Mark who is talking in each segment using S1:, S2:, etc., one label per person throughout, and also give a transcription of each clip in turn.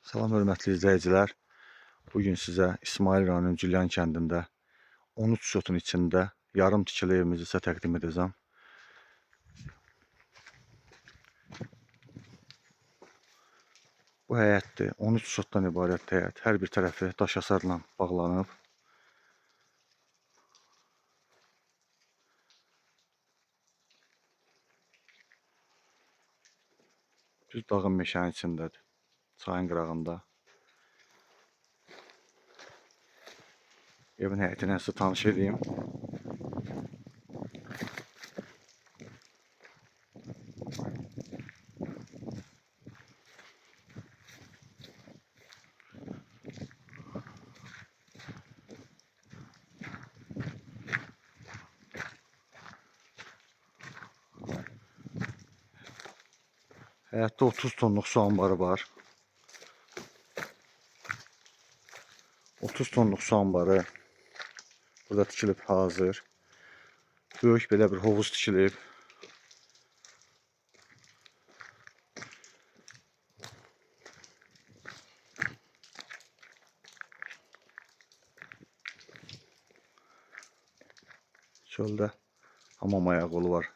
S1: Salam hörmətli izləyicilər. Bugün sizə İsmail rayonunun Cülyan kəndində 13 sotun içində yarım tikili evimizi sizə təqdim edəcəm. Bu həyətdir. 13 sotdan ibarət həyət. Hər bir tərəfi daş hasarla bağlanıb. Düz dağın meşənin içindədir. Çayın qırağında. Evin həyətinə sizə tanış edeyim. Həyətdə 30 tonluq su anbarı var. 30 tonluq su anbarı burada tikilib hazır. Böyük belə bir hovuz tikilib. Çöldə hamam ayaqolu var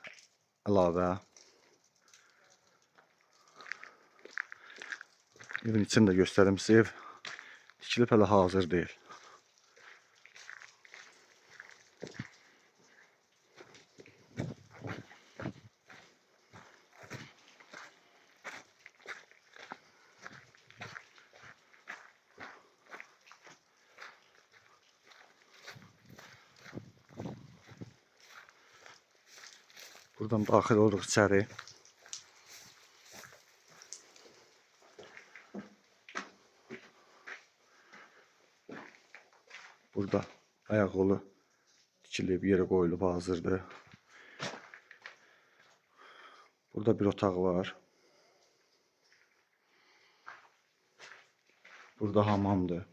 S1: əlavə. Evin içini də göstərim sizə. Ev tikilib hələ hazır deyil. Buradan daxil olduq içəri. Burada ayaqolu tikilib, yerə qoyulub hazırdır. Burada bir otaq var. Burada hamamdır.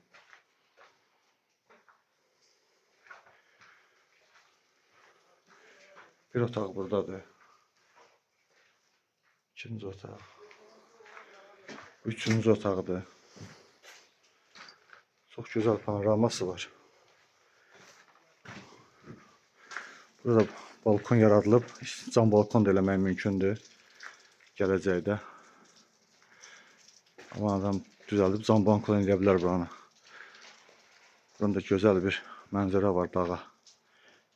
S1: Bir otaq buradadır. İkinci otaq. Üçüncü otaqdır. Çox gözəl panoraması var. Burada balkon yaradılıb. Cam balkon da eləmək mümkündür. Gələcəkdə. Amma adam düzəldib cam balkon eləyə bilər buranı. Burada gözəl bir mənzərə var dağa,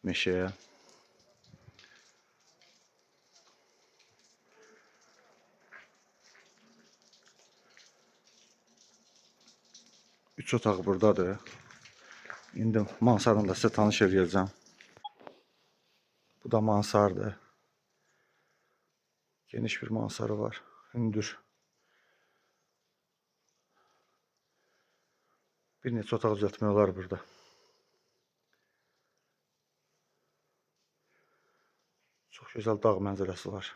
S1: meşəyə. Üç otaq buradadır. İndi mansarını da sizə tanış edəcəm. Bu da mansardır. Geniş bir mansarı var. Hündür. Bir neçə otaq düzəltmək olar burada. Çox gözəl dağ mənzərəsi var.